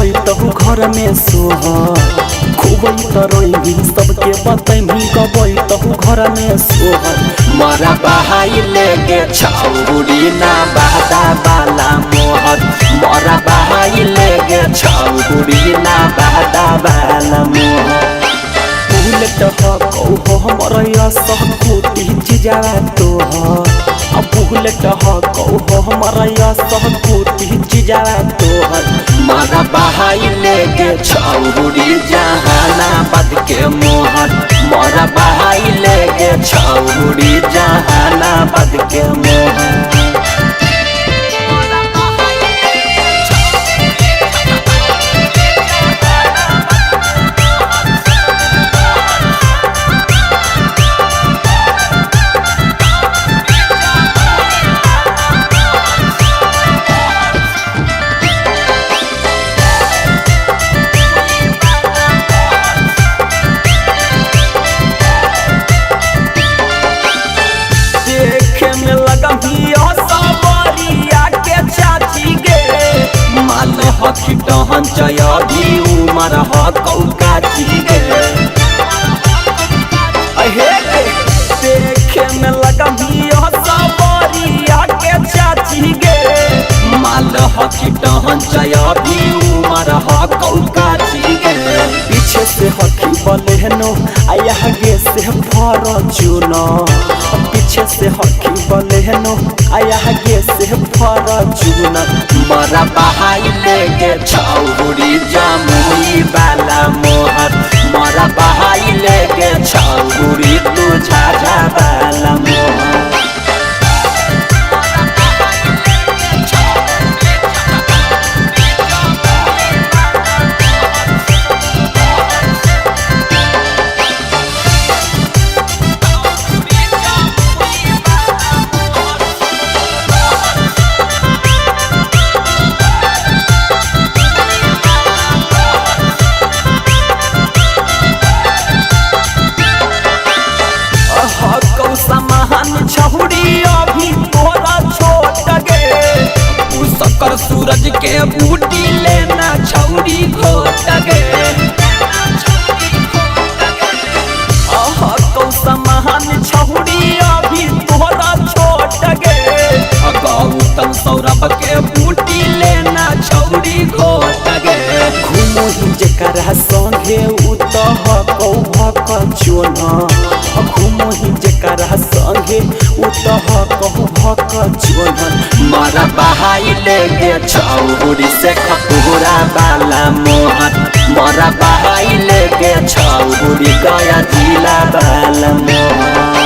गई तो घर में सोहर खूबई तरोई सबके बतैमी गबई तो घर में सोहर मरा बहाई लेके छौड़ी ना बादा बाला मोहर मरा बहाई लेके छौड़ी ना बादा बाला मोहर बुलेट हो हमर सहकुटी चिजावा तोहर बुलेट हो हमर सहकुटी चिजावा तोहर मरा बहाई लेके छौड़ी जहानाबाद के मोहर मरा बहाई लेके छौड़ी जहानाबाद के मोहर टहन चयधी उमर कौकाची गे देखे में लगमी सबरिया के चाची गे माल हकी टहन चयधी उमर कौकाची गे पीछे से हकी बलेनो आया गे से फॉर्च्यून पीछे से हकी बलेनो आया गे से फॉर्च्यून मरा बहाई लेके छौड़ी जमुई बाला मोहर मरा बहाई लेके छौड़ी तू झाझा बाला मोहर छौड़ी अभी तोरा छोट गे सकल सूरज के बूटी लेना छौड़ी घोट गे कौसमान छौड़ी अभी तोरा छोट गे गौतम सौरभ के बूटी लेना छौड़ी घोट गे घूमो ही जकरा संगे उतह कौभक चोन घूमो ही जकरा संगे उतह कौभक चोन मरा बहाई लेके छौड़ी से खपुरा बाला मोहर मरा बहाई लेके छौड़ी गया जिला बाला मोहर।